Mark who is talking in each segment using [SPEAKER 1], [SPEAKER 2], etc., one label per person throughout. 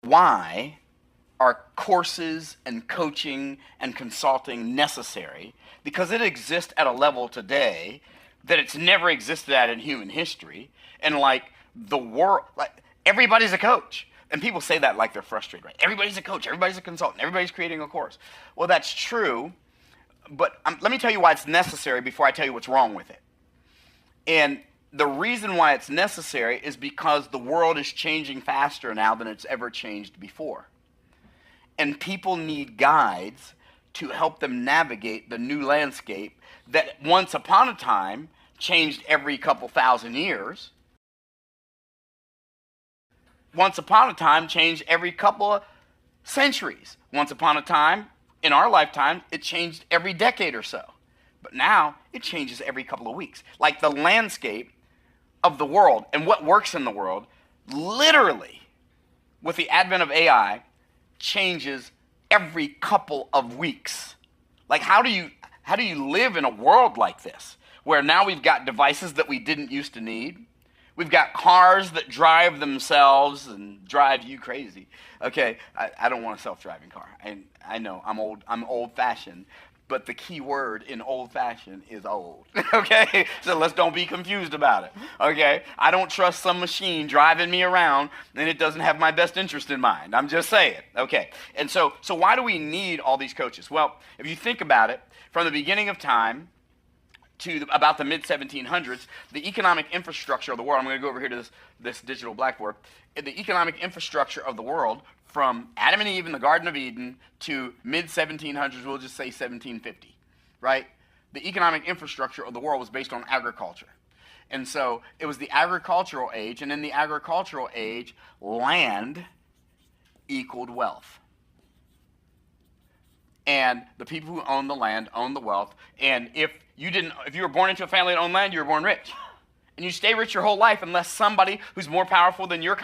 [SPEAKER 1] Why are courses and coaching and consulting necessary? Because it exists at a level today that it's never existed at in human history. And like the world, like everybody's a coach. And people say that like they're frustrated, right? Everybody's a coach, everybody's a consultant, everybody's creating a course. Well, that's true, but let me tell you why it's necessary before I tell you what's wrong with it. And the reason why it's necessary is because the world is changing faster now than it's ever changed before. And people need guides to help them navigate the new landscape that once upon a time changed every couple thousand years. Once upon a time changed every couple of centuries. Once upon a time, in our lifetime, it changed every decade or so. But now it changes every couple of weeks. Like the landscape of the world and what works in the world, literally, with the advent of AI, changes every couple of weeks. Like how do you live in a world like this, where now we've got devices that we didn't used to need? We've got cars that drive themselves and drive you crazy. Okay, I don't want a self-driving car. I know I'm old-fashioned, but the key word in old-fashioned is old. Okay, so let's don't be confused about it. Okay, I don't trust some machine driving me around and it doesn't have my best interest in mind. I'm just saying. Okay, and so why do we need all these coaches? Well, if you think about it, from the beginning of time to about the mid-1700s, the economic infrastructure of the world, I'm going to go over here to this digital blackboard, the economic infrastructure of the world from Adam and Eve in the Garden of Eden to mid-1700s, we'll just say 1750, right? The economic infrastructure of the world was based on agriculture. And so it was the agricultural age, and in the agricultural age, land equaled wealth. And the people who owned the land owned the wealth. And if you were born into a family that owned land, you were born rich. And you stay rich your whole life unless somebody who's more powerful than your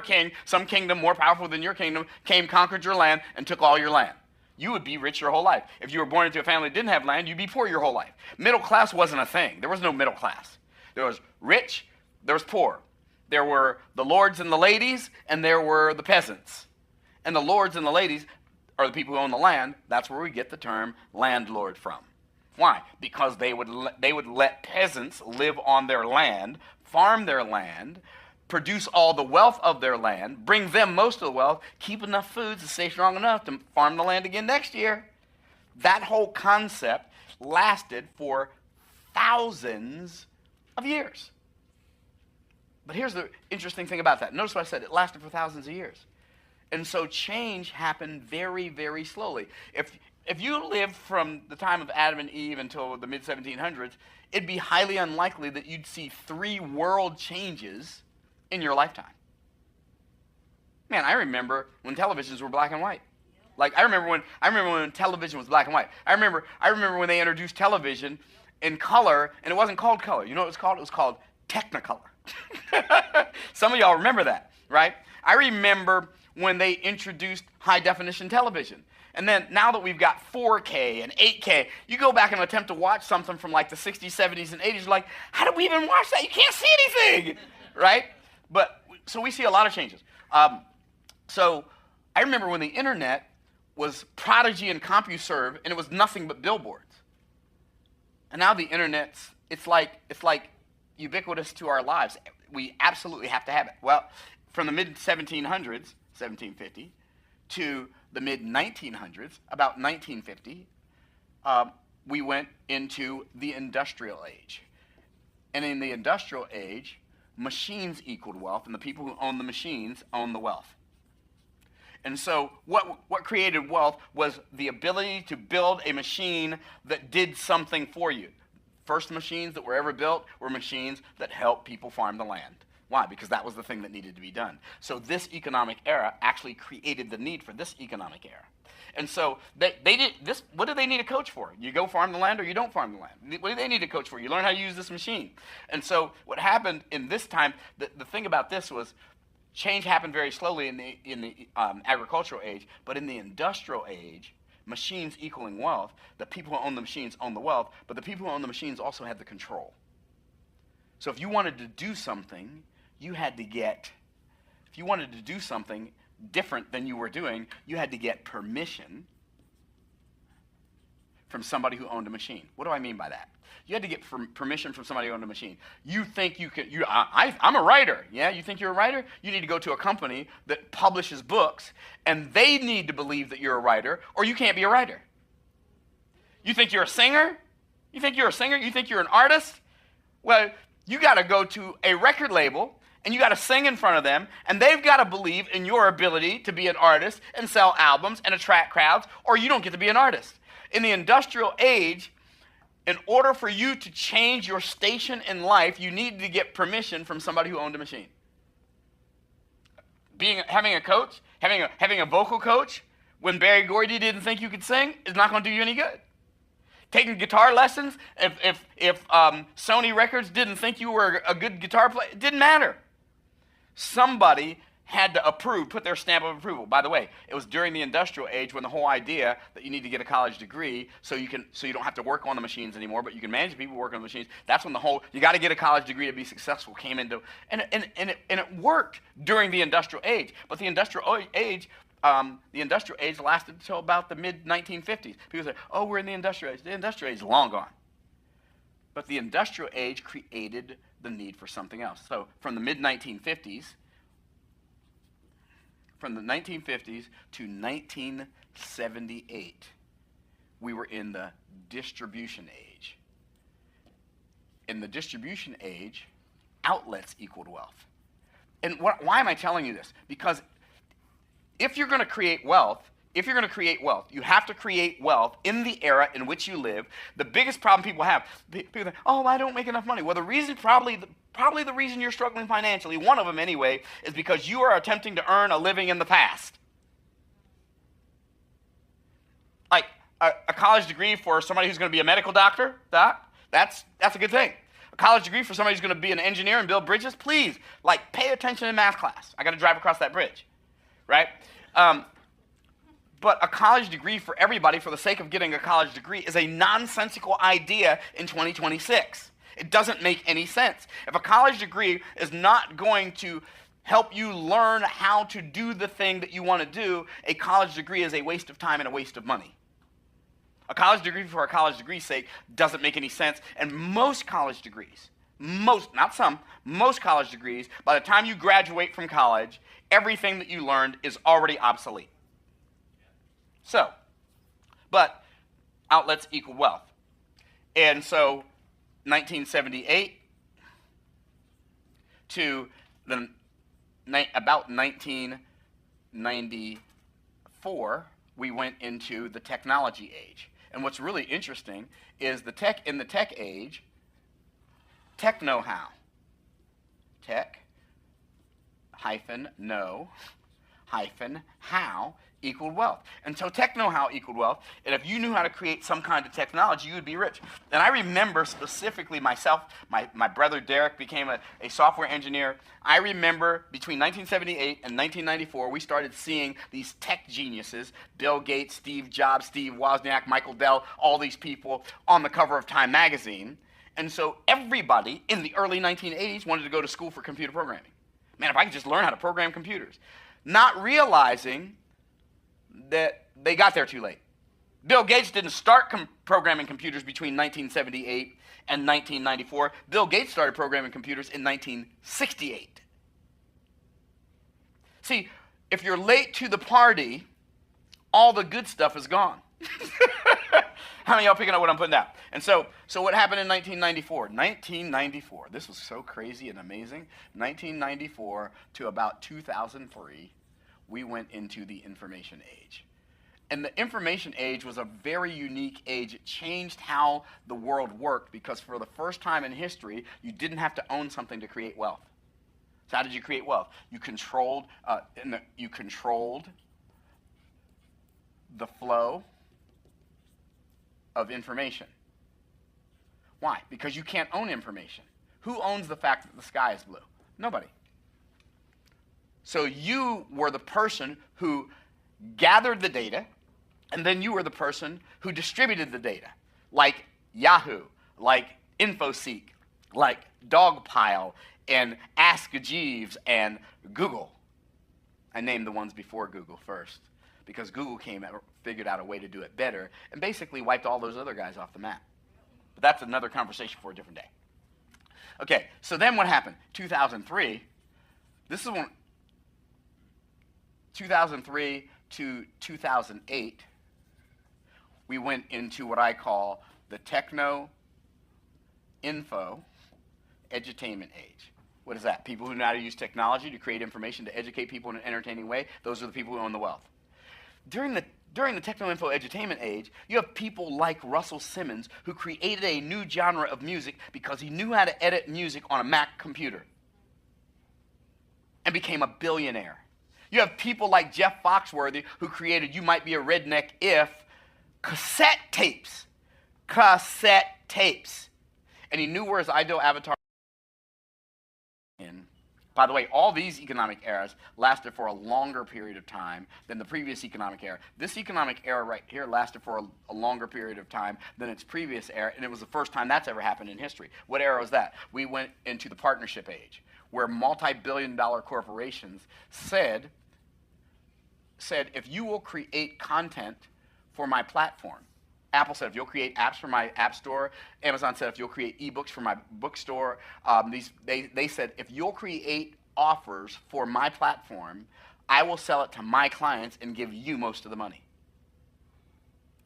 [SPEAKER 1] king, some kingdom more powerful than your kingdom, came, conquered your land, and took all your land. You would be rich your whole life. If you were born into a family that didn't have land, you'd be poor your whole life. Middle class wasn't a thing. There was no middle class. There was rich, there was poor. There were the lords and the ladies, and there were the peasants. And the lords and the ladies are the people who own the land. That's where we get the term landlord from. Why? Because they would let peasants live on their land, farm their land, produce all the wealth of their land, bring them most of the wealth, keep enough food to stay strong enough to farm the land again next year. That whole concept lasted for thousands of years. But here's the interesting thing about that. Notice what I said. It lasted for thousands of years. And so change happened very, very slowly. If you lived from the time of Adam and Eve until the mid-1700s, it'd be highly unlikely that you'd see 3 world changes in your lifetime. Man, I remember when televisions were black and white. Like I remember when television was black and white. I remember when they introduced television in color, and it wasn't called color. You know what it was called? It was called Technicolor. Some of y'all remember that, right? I remember when they introduced high-definition television. And then now that we've got 4K and 8K, you go back and attempt to watch something from like the 60s, 70s, and 80s, you're like, how do we even watch that? You can't see anything, right? But, so we see a lot of changes. So I remember when the internet was Prodigy and CompuServe, and it was nothing but billboards. And now the internet's, it's like ubiquitous to our lives. We absolutely have to have it. Well, from the mid-1700s, 1750, to the mid-1900s, about 1950, we went into the industrial age. And in the industrial age, machines equaled wealth, and the people who owned the machines owned the wealth. And so what created wealth was the ability to build a machine that did something for you. First machines that were ever built were machines that helped people farm the land. Why? Because that was the thing that needed to be done. So this economic era actually created the need for this economic era. And so they did this. What do they need a coach for? You go farm the land or you don't farm the land. What do they need a coach for? You learn how to use this machine. And so what happened in this time, the thing about this was change happened very slowly in the agricultural age, but in the industrial age, machines equaling wealth, the people who own the machines own the wealth, but the people who own the machines also had the control. So if you wanted to do something, you had to get, if you wanted to do something, different than you were doing, you had to get permission from somebody who owned a machine. What do I mean by that? You had to get permission from somebody who owned a machine. You think you can, I'm a writer. Yeah, you think you're a writer? You need to go to a company that publishes books, and they need to believe that you're a writer, or you can't be a writer. You think you're a singer? You think you're a singer? You think you're an artist? Well, you got to go to a record label, and you got to sing in front of them, and they've got to believe in your ability to be an artist and sell albums and attract crowds, or you don't get to be an artist. In the industrial age, in order for you to change your station in life, you needed to get permission from somebody who owned a machine. Having a coach, having a vocal coach, when Barry Gordy didn't think you could sing, is not going to do you any good. Taking guitar lessons, if Sony Records didn't think you were a good guitar player, it didn't matter. Somebody had to approve, put their stamp of approval. By the way, it was during the industrial age when the whole idea that you need to get a college degree so you don't have to work on the machines anymore, but you can manage people working on the machines. That's when the whole you got to get a college degree to be successful came into, and it worked during the industrial age. But the industrial age lasted until about the mid 1950s. People say, "Oh, we're in the industrial age." The industrial age is long gone. But the industrial age created the need for something else. So from the mid 1950s. From the 1950s to 1978, we were in the distribution age. In the distribution age, outlets equaled wealth. And why am I telling you this? Because if you're going to create wealth, you have to create wealth in the era in which you live. The biggest problem people have, people think, "Oh, I don't make enough money." Well, the reason probably the reason you're struggling financially, one of them anyway, is because you are attempting to earn a living in the past. Like a college degree for somebody who's going to be a medical doctor, that's a good thing. A college degree for somebody who's going to be an engineer and build bridges, please, pay attention in math class. I got to drive across that bridge, right? But a college degree for everybody for the sake of getting a college degree is a nonsensical idea in 2026. It doesn't make any sense. If a college degree is not going to help you learn how to do the thing that you want to do, a college degree is a waste of time and a waste of money. A college degree for a college degree's sake doesn't make any sense. And most college degrees, most college degrees, by the time you graduate from college, everything that you learned is already obsolete. So, but outlets equal wealth. And so 1978 to about 1994, we went into the technology age. And what's really interesting is in the tech age, tech know-how. Tech hyphen know hyphen how equaled wealth. And so tech know-how equaled wealth, and if you knew how to create some kind of technology, you would be rich. And I remember specifically myself, my brother Derek became a software engineer. I remember between 1978 and 1994, we started seeing these tech geniuses, Bill Gates, Steve Jobs, Steve Wozniak, Michael Dell, all these people on the cover of Time magazine. And so everybody in the early 1980s wanted to go to school for computer programming. Man, if I could just learn how to program computers. Not realizing that they got there too late. Bill Gates didn't start programming computers between 1978 and 1994. Bill Gates started programming computers in 1968. See, if you're late to the party, all the good stuff is gone. How many of y'all picking up what I'm putting down? And so what happened in 1994? 1994, this was so crazy and amazing. 1994 to about 2003, we went into the information age. And the information age was a very unique age. It changed how the world worked because for the first time in history, you didn't have to own something to create wealth. So how did you create wealth? You controlled the flow of information. Why? Because you can't own information. Who owns the fact that the sky is blue? Nobody. So you were the person who gathered the data, and then you were the person who distributed the data, like Yahoo, like InfoSeek, like Dogpile, and Ask Jeeves, and Google. I named the ones before Google first because Google figured out a way to do it better and basically wiped all those other guys off the map. But that's another conversation for a different day. Okay, so then what happened? 2003, this is when 2003 to 2008, we went into what I call the techno-info edutainment age. What is that? People who know how to use technology to create information to educate people in an entertaining way. Those are the people who own the wealth. During the techno-info edutainment age, you have people like Russell Simmons who created a new genre of music because he knew how to edit music on a Mac computer and became a billionaire. You have people like Jeff Foxworthy who created You Might Be a Redneck If cassette tapes. Cassette tapes. And he knew where his ideal avatar in. By the way, all these economic eras lasted for a longer period of time than the previous economic era. This economic era right here lasted for a longer period of time than its previous era, and it was the first time that's ever happened in history. What era was that? We went into the partnership age, where multi-billion-dollar corporations said, if you will create content for my platform. Apple said, if you'll create apps for my app store. Amazon said, if you'll create ebooks for my bookstore. They said, if you'll create offers for my platform, I will sell it to my clients and give you most of the money.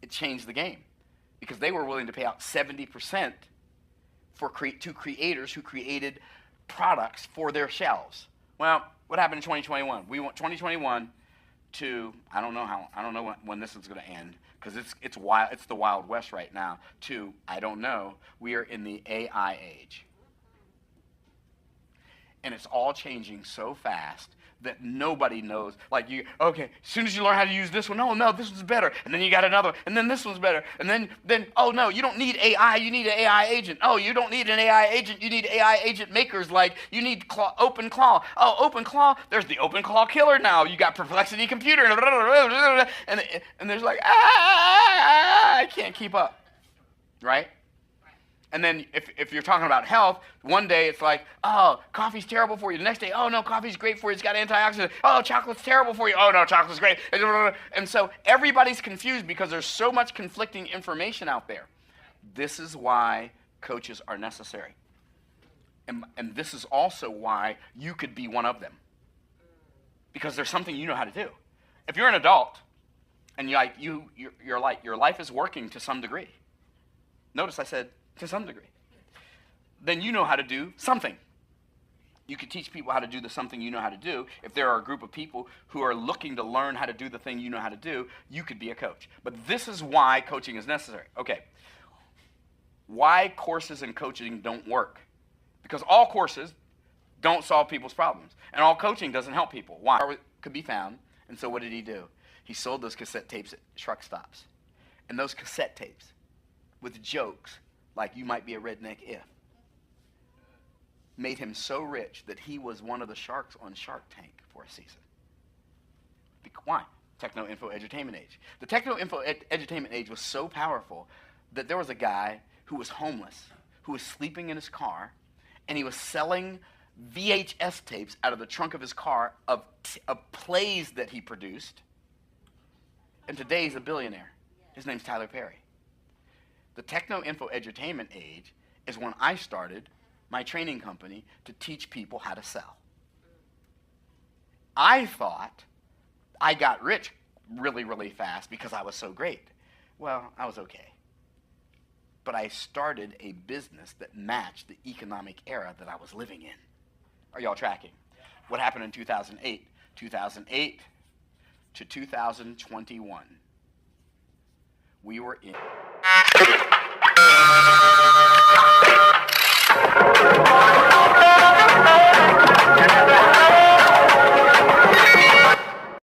[SPEAKER 1] It changed the game because they were willing to pay out 70% to creators who created products for their shelves. Well, what happened in 2021? We went 2021 to, I don't know when this is going to end, because it's wild, it's the Wild West right now, to, I don't know, we are in the AI age. And it's all changing so fast that nobody knows. Like okay, as soon as you learn how to use this one, no, this one's better. And then you got another one, and then this one's better. And then, oh no, you don't need AI, you need an AI agent. Oh, you don't need an AI agent, you need AI agent makers. Like, you need OpenClaw. Oh, OpenClaw, there's the OpenClaw killer now. You got Perplexity Computer, and there's like, I can't keep up, right? And then if you're talking about health, one day it's like, oh, coffee's terrible for you. The next day, oh, no, coffee's great for you. It's got antioxidants. Oh, chocolate's terrible for you. Oh, no, chocolate's great. And so everybody's confused because there's so much conflicting information out there. This is why coaches are necessary. And this is also why you could be one of them. Because there's something you know how to do. If you're an adult and your life is working to some degree. Notice I said, to some degree, then you know how to do something. You can teach people how to do the something you know how to do. If there are a group of people who are looking to learn how to do the thing you know how to do, you could be a coach. But this is why coaching is necessary. Okay, why courses and coaching don't work? Because all courses don't solve people's problems, and all coaching doesn't help people. Why? It could be found, and so what did he do? He sold those cassette tapes at truck stops, and those cassette tapes with jokes like You Might Be a Redneck If, made him so rich that he was one of the sharks on Shark Tank for a season. Why? Techno-info edutainment age. The techno-info edutainment age was so powerful that there was a guy who was homeless, who was sleeping in his car, and he was selling VHS tapes out of the trunk of his car of plays that he produced, and today he's a billionaire. His name's Tyler Perry. The techno-info edutainment age is when I started my training company to teach people how to sell. I thought I got rich really, really fast because I was so great. Well, I was okay. But I started a business that matched the economic era that I was living in. Are y'all tracking? What happened in 2008? 2008 to 2021. We were in